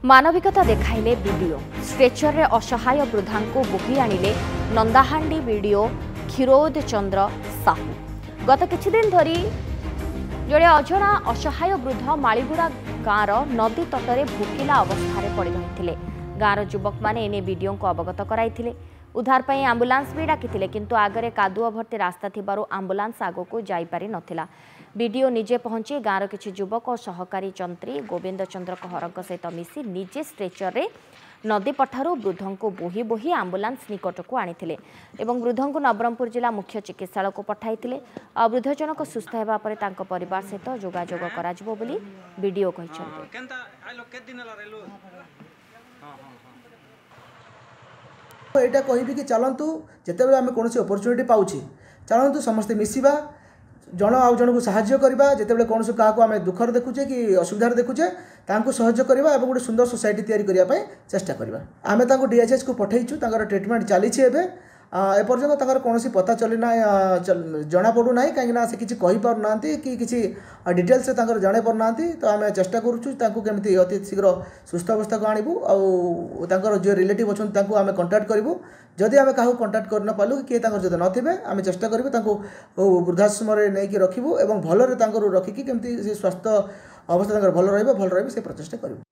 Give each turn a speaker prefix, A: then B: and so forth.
A: मानविकता देखाइले video stretcher रे असहाय वृद्धा को बोही आनिले नंदाहांडी वीडियो क्षीरोद चंद्र साहू। गत किछि दिन धरी जड़े अजणा असहाय वृद्ध मालीगुड़ा गाँवर नदी तटरे भोकिला अवस्था पड़ रही। गाँवर युवक मैंने एने वीडियो को अवगत कराइथिले। उद्धार पर आंबुलांस भी डाकिथिले किंतु आगरे कादुआ भर्ती रास्ता थिबारु आंबुलांस आगो जाई पारि नथिला। वीडियो निजे पहुंची गाँवर किछि युवक और सहकारी चंत्री गोविंद चंद्र कहरक सहित मिसी निजे स्ट्रेचर रे नदी पठारु वृद्ध को बोही बोही आंबुलांस निकट को आनिथिले एवं वृद्ध को नवरंगपुर जिला मुख्य चिकित्सालय को पठाइथिले। वृद्ध जनक सुस्थ हेबा परे तांको परिवार सहित जोगाजोग कराजिबो बोली वीडियो कहिसंते।
B: एटा कहबी कि चलतु जिते आम कौन अपरचुनिटी पाऊँ चलतु समस्ते मिसिबा जन आउ जन को साहाय्य करवा जिते कौन क्या आम दुखर देखुचे कि असुविधार देखुचे तांको सहयोग करवा और गोटे सुंदर सोसाइटी तैयारी करने चेष्टा करवा। आम डीएचएस को पठेचु ट्रिटमेंट चली एपर्यंत कौन पता चलना जना पड़ूना कहीं से किसी कहीपर ना कि किसी डिटेल्स जाने पारना। तो आम चेष्टा करुँ अति शीघ्र सुस्थ अवस्था को आणबू और जो रिलेटिव अच्छा आम कंटाक्ट करूँ। जदि आम क्या कंटाक्ट कर पालू किए जब नथिबे आम चेष्टा करूँ वृद्धाश्रम नहीं रखू और भलरे रखिकी केमती स्वास्थ्य अवस्था भल रही से प्रचेषा करूँ।